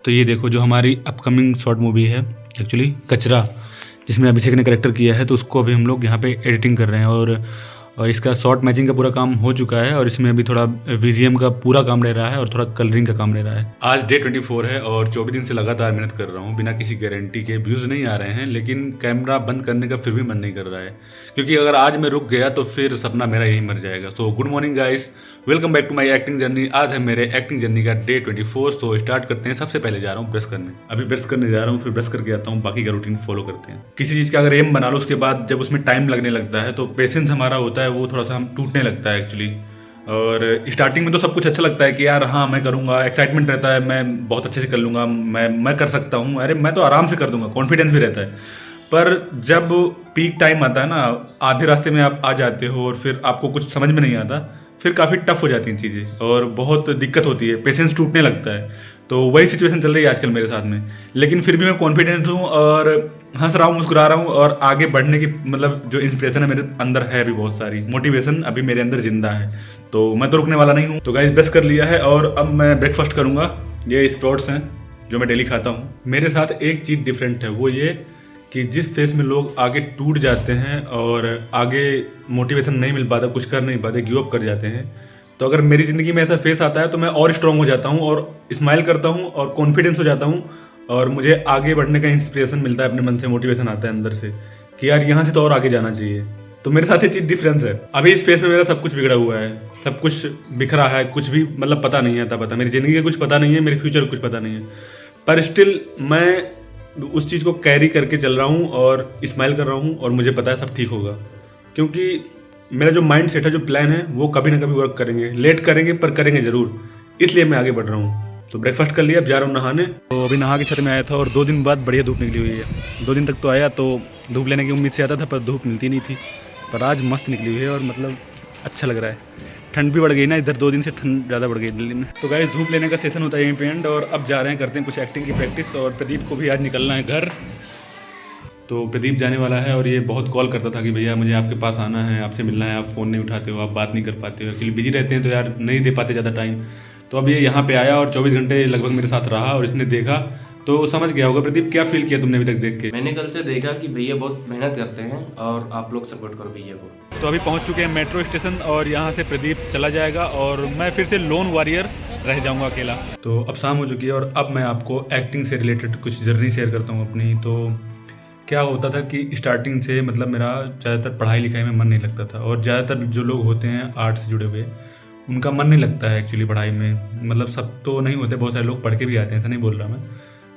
तो ये देखो जो हमारी अपकमिंग शॉर्ट मूवी है एक्चुअली कचरा, जिसमें अभिषेक ने करेक्टर किया है, तो उसको अभी हम लोग यहाँ पे एडिटिंग कर रहे हैं और इसका शॉर्ट मैचिंग का पूरा काम हो चुका है और इसमें अभी थोड़ा वीजीएम का पूरा काम रह रहा है और थोड़ा कलरिंग का काम रह रहा है। आज डे 24 है और 24 दिन से लगातार मेहनत कर रहा हूँ बिना किसी गारंटी के। व्यूज़ नहीं आ रहे हैं लेकिन कैमरा बंद करने का फिर भी मन नहीं कर रहा है, क्योंकि अगर आज मैं रुक गया तो फिर सपना मेरा यही मर जाएगा। So good morning guys, welcome back to my acting journey. आज है मेरे एक्टिंग जर्नी का डे 24। तो स्टार्ट करते हैं। सबसे पहले जा रहा हूँ ब्रश करने। अभी ब्रश करने जा रहा हूँ, फिर ब्रश करके आता हूँ, बाकी का रूटीन फॉलो करते हैं। किसी चीज़ का अगर एम बना लो उसके बाद जब उसमें टाइम लगने लगता है तो पेशेंस हमारा होता है वो थोड़ा सा हम टूटने लगता है एक्चुअली। और स्टार्टिंग में तो सब कुछ अच्छा लगता है कि यार हाँ मैं करूँगा, एक्साइटमेंट रहता है, मैं बहुत अच्छे से कर लूँगा, मैं कर सकता हूँ, अरे मैं तो आराम से कर दूंगा, कॉन्फिडेंस भी रहता है। पर जब पीक टाइम आता है ना, आधे रास्ते में आप आ जाते हो और फिर आपको कुछ समझ में नहीं आता, फिर काफ़ी टफ हो जाती हैं चीज़ें और बहुत दिक्कत होती है, पेशेंस टूटने लगता है। तो वही सिचुएशन चल रही है आजकल मेरे साथ में। लेकिन फिर भी मैं कॉन्फिडेंट हूँ और हंस रहा हूँ, मुस्कुरा रहा हूँ और आगे बढ़ने की मतलब जो इंस्पिरेशन है मेरे अंदर है अभी, बहुत सारी मोटिवेशन अभी मेरे अंदर जिंदा है। तो मैं तो रुकने वाला नहीं हूँ। तो गाइस ब्रश कर लिया है और अब मैं ब्रेकफास्ट करूँगा। ये स्प्राउट्स हैं जो मैं डेली खाता हूँ। मेरे साथ एक चीज़ डिफरेंट है, वो ये कि जिस फेस में लोग आगे टूट जाते हैं और आगे मोटिवेशन नहीं मिल पाता, कुछ कर नहीं पाते, गिव अप कर जाते हैं, तो अगर मेरी ज़िंदगी में ऐसा फेस आता है तो मैं और स्ट्रांग हो जाता हूँ और स्माइल करता हूँ और कॉन्फिडेंस हो जाता हूँ और मुझे आगे बढ़ने का इंस्पिरेशन मिलता है, अपने मन से मोटिवेशन आता है अंदर से कि यार यहाँ से तो और आगे जाना चाहिए। तो मेरे साथ ये चीज़ डिफरेंस है। अभी इस फेस में मेरा सब कुछ बिगड़ा हुआ है, सब कुछ बिखरा है, कुछ भी मतलब पता नहीं आता, पता मेरी ज़िंदगी का कुछ पता नहीं है, मेरे फ्यूचर का कुछ पता नहीं है, पर स्टिल मैं उस चीज़ को कैरी करके चल रहा हूँ और स्माइल कर रहा हूँ और मुझे पता है सब ठीक होगा, क्योंकि मेरा जो माइंड सेट है, जो प्लान है, वो कभी ना कभी वर्क करेंगे, लेट करेंगे पर करेंगे ज़रूर। इसलिए मैं आगे बढ़ रहा हूँ। तो ब्रेकफास्ट कर लिया, अब जा रहा हूँ नहाने। तो अभी नहा के छत में आया था और 2 दिन बाद बढ़िया धूप निकली हुई है। 2 दिन तक तो आया तो धूप लेने की उम्मीद से आता था पर धूप मिलती नहीं थी, पर आज मस्त निकली हुई है और मतलब अच्छा लग रहा है। ठंड भी बढ़ गई ना, इधर 2 दिन से ठंड ज़्यादा बढ़ गई दिल्ली में। तो गाइस धूप लेने का सेशन होता है यहीं पे एंड, और अब जा रहे हैं, करते हैं कुछ एक्टिंग की प्रैक्टिस। और प्रदीप को भी आज निकलना है घर, तो प्रदीप जाने वाला है और ये बहुत कॉल करता था कि भैया मुझे आपके पास आना है, आपसे मिलना है, आप फ़ोन नहीं उठाते हो, आप बात नहीं कर पाते हो, एक्चुअली बिजी रहते हैं तो यार नहीं दे पाते ज़्यादा टाइम। तो अब ये यहाँ पे आया और 24 घंटे लगभग मेरे साथ रहा और इसने देखा तो समझ गया होगा। प्रदीप क्या फील किया तुमने अभी तक देख के? मैंने कल से देखा कि भैया बहुत मेहनत करते हैं और आप लोग सपोर्ट करो भैया को। तो अभी पहुँच चुके हैं मेट्रो स्टेशन और यहाँ से प्रदीप चला जाएगा और मैं फिर से लोन वॉरियर रह जाऊँगा अकेला। तो अब शाम हो चुकी है और अब मैं आपको एक्टिंग से रिलेटेड कुछ जर्नी शेयर करता हूँ अपनी। तो क्या होता था कि स्टार्टिंग से मतलब मेरा ज़्यादातर पढ़ाई लिखाई में मन नहीं लगता था और ज़्यादातर जो लोग होते हैं आर्ट से जुड़े हुए, उनका मन नहीं लगता है एक्चुअली पढ़ाई में। मतलब सब तो नहीं होते, बहुत सारे लोग पढ़ के भी आते हैं, ऐसा नहीं बोल रहा मैं,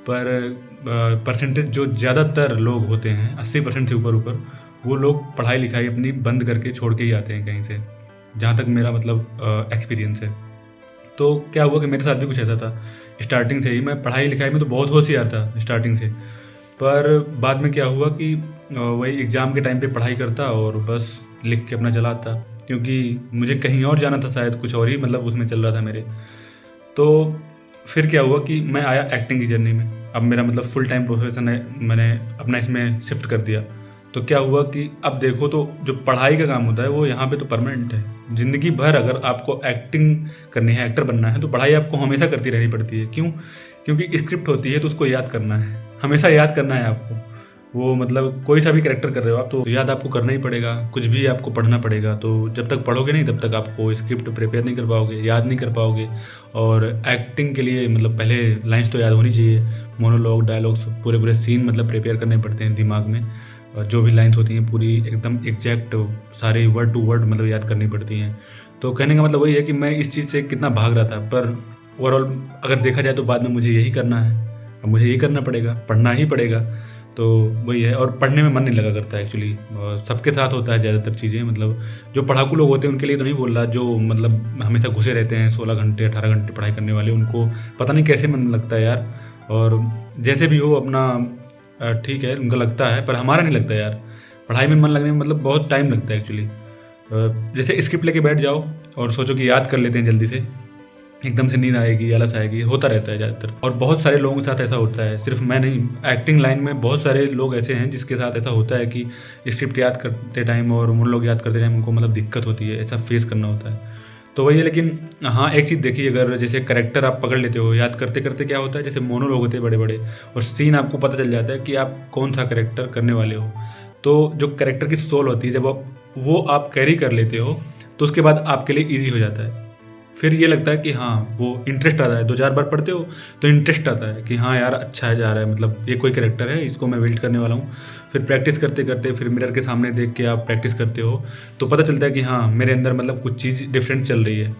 पर परसेंटेज जो ज़्यादातर लोग होते हैं 80% से ऊपर वो लोग पढ़ाई लिखाई अपनी बंद करके छोड़ के ही आते हैं कहीं से, जहाँ तक मेरा मतलब एक्सपीरियंस है। तो क्या हुआ कि मेरे साथ भी कुछ ऐसा था। स्टार्टिंग से ही मैं पढ़ाई लिखाई में तो बहुत होशियार था स्टार्टिंग से, पर बाद में क्या हुआ कि वही एग्ज़ाम के टाइम पे पढ़ाई करता और बस लिख के अपना चला आता, क्योंकि मुझे कहीं और जाना था, शायद कुछ और ही मतलब उसमें चल रहा था मेरे। तो फिर क्या हुआ कि मैं आया एक्टिंग की जर्नी में। अब मेरा मतलब फुल टाइम प्रोफेशन है, मैंने अपना इसमें शिफ्ट कर दिया। तो क्या हुआ कि अब देखो तो जो पढ़ाई का काम होता है वो यहाँ पे तो परमानेंट है। ज़िंदगी भर अगर आपको एक्टिंग करनी है, एक्टर बनना है, तो पढ़ाई आपको हमेशा करती रहनी पड़ती है। क्यों? क्योंकि स्क्रिप्ट होती है तो उसको याद करना है, हमेशा याद करना है आपको। वो मतलब कोई सा भी कैरेक्टर कर रहे हो आप तो याद आपको करना ही पड़ेगा, कुछ भी आपको पढ़ना पड़ेगा। तो जब तक पढ़ोगे नहीं तब तक आपको स्क्रिप्ट प्रिपेयर नहीं कर पाओगे, याद नहीं कर पाओगे। और एक्टिंग के लिए मतलब पहले लाइन्स तो याद होनी चाहिए, मोनोलॉग, डायलॉग्स, पूरे सीन मतलब प्रिपेयर करने पड़ते हैं दिमाग में। और जो भी लाइन्स होती हैं पूरी एकदम एग्जैक्ट सारे वर्ड टू वर्ड मतलब याद करनी पड़ती हैं। तो कहने का मतलब वही है कि मैं इस चीज़ से कितना भाग रहा था, पर ओवरऑल अगर देखा जाए तो बाद में मुझे यही करना है, अब मुझे यही करना पड़ेगा, पढ़ना ही पड़ेगा। तो वही है। और पढ़ने में मन नहीं लगा करता है एक्चुअली, सबके साथ होता है ज़्यादातर चीज़ें, मतलब जो पढ़ाकू लोग होते हैं उनके लिए तो नहीं बोल रहा, जो मतलब हमेशा घुसे रहते हैं 16 घंटे 18 घंटे पढ़ाई करने वाले, उनको पता नहीं कैसे मन लगता है यार। और जैसे भी हो अपना ठीक है, उनका लगता है, पर हमारा नहीं लगता यार। पढ़ाई में मन लगने में मतलब बहुत टाइम लगता है एक्चुअली। जैसे स्क्रिप्ट लेके बैठ जाओ और सोचो कि याद कर लेते हैं जल्दी से, एकदम से नींद आएगी, आलस आएगी, होता रहता है ज़्यादातर। और बहुत सारे लोगों के साथ ऐसा होता है, सिर्फ मैं नहीं, एक्टिंग लाइन में बहुत सारे लोग ऐसे हैं जिसके साथ ऐसा होता है कि स्क्रिप्ट याद करते टाइम और मोनोलॉग याद करते टाइम उनको मतलब दिक्कत होती है, ऐसा फेस करना होता है। तो वही है। लेकिन हाँ, एक चीज़ देखिए, अगर जैसे कैरेक्टर आप पकड़ लेते हो, याद करते करते क्या होता है, जैसे मोनोलॉग होते हैं बड़े बड़े, और सीन आपको पता चल जाता है कि आप कौन सा कैरेक्टर करने वाले हो। तो जो कैरेक्टर की सोल होती है, जब आप कैरी कर लेते हो, तो उसके बाद आपके लिए ईजी हो जाता है। फिर ये लगता है कि हाँ, वो इंटरेस्ट आता है, 2-4 बार पढ़ते हो तो इंटरेस्ट आता है कि हाँ यार, अच्छा है, जा रहा है, मतलब ये कोई कैरेक्टर है, इसको मैं बिल्ड करने वाला हूँ। फिर प्रैक्टिस करते करते, फिर मिरर के सामने देख के आप प्रैक्टिस करते हो, तो पता चलता है कि हाँ, मेरे अंदर मतलब कुछ चीज़ डिफरेंट चल रही है,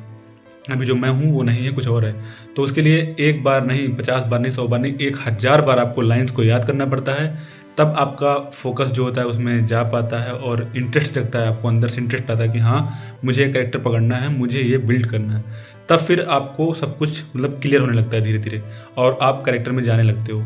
अभी जो मैं हूँ वो नहीं है, कुछ और है। तो उसके लिए एक बार नहीं, 50 बार नहीं, 100 बार नहीं, 1000 बार आपको लाइन्स को याद करना पड़ता है। तब आपका फोकस जो होता है उसमें जा पाता है, और इंटरेस्ट जगता है, आपको अंदर से इंटरेस्ट आता है कि हाँ, मुझे ये कैरेक्टर पकड़ना है, मुझे ये बिल्ड करना है। तब फिर आपको सब कुछ मतलब क्लियर होने लगता है धीरे धीरे, और आप कैरेक्टर में जाने लगते हो।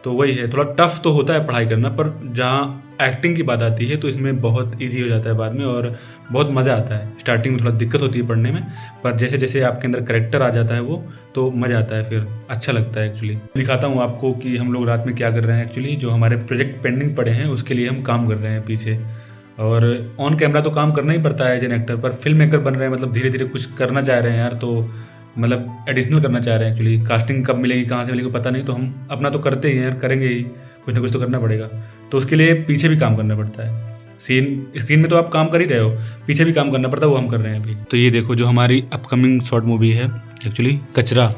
तो वही है, थोड़ा टफ तो होता है पढ़ाई करना, पर जहाँ एक्टिंग की बात आती है तो इसमें बहुत ईजी हो जाता है बाद में, और बहुत मज़ा आता है। स्टार्टिंग में थोड़ा दिक्कत होती है पढ़ने में, पर जैसे जैसे आपके अंदर कैरेक्टर आ जाता है वो, तो मज़ा आता है, फिर अच्छा लगता है। एक्चुअली दिखाता हूँ आपको कि हम लोग रात में क्या कर रहे हैं। एक्चुअली जो हमारे प्रोजेक्ट पेंडिंग पड़े हैं उसके लिए हम काम कर रहे हैं पीछे, और ऑन कैमरा तो काम करना ही पड़ता है एज एन एक्टर, पर फिल्म मेकर बन रहे हैं, मतलब धीरे धीरे कुछ करना चाह रहे हैं यार, तो मतलब एडिशनल करना चाह रहे हैं। एक्चुअली कास्टिंग कब मिलेगी, कहाँ से मिलेगी पता नहीं, तो हम अपना तो करते ही हैं यार, करेंगे ही, कुछ ना कुछ तो करना पड़ेगा। तो उसके लिए पीछे भी काम करना पड़ता है। स्क्रीन में तो आप काम कर ही रहे हो, पीछे भी काम करना पड़ता है, वो हम कर रहे हैं अभी। तो ये देखो, जो हमारी अपकमिंग शॉर्ट मूवी है एक्चुअली कचरा,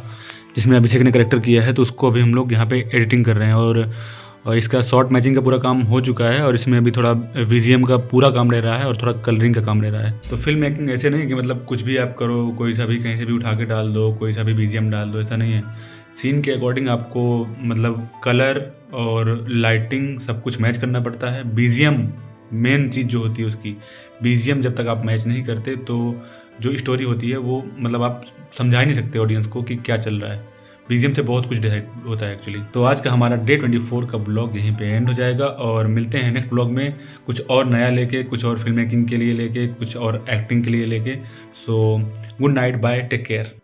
जिसमें अभिषेक ने करेक्टर किया है, तो उसको अभी हम लोग यहाँ पे एडिटिंग कर रहे हैं, और इसका शॉर्ट मैचिंग का पूरा काम हो चुका है, और इसमें अभी थोड़ा वीजीएम का पूरा काम रह रहा है, और थोड़ा कलरिंग का काम रह रहा है। तो फिल्म मेकिंग ऐसे नहीं कि मतलब कुछ भी आप करो, कोई सा भी कहीं से भी उठा के डाल दो, कोई सा भी वीजीएम डाल दो, ऐसा नहीं है। सीन के अकॉर्डिंग आपको मतलब कलर और लाइटिंग सब कुछ मैच करना पड़ता है। बीजीएम मेन चीज़ जो होती है उसकी, बीजीएम जब तक आप मैच नहीं करते तो जो स्टोरी होती है वो मतलब आप समझा ही नहीं सकते ऑडियंस को कि क्या चल रहा है। बीजीएम से बहुत कुछ डिसाइड होता है एक्चुअली। तो आज का हमारा डे 24 का ब्लॉग यहीं पे एंड हो जाएगा, और मिलते हैं नेक्स्ट ब्लॉग में कुछ और नया लेके, कुछ और फिल्म मेकिंग के लिए लेके, कुछ और एक्टिंग के लिए लेके। So good night, bye, take care.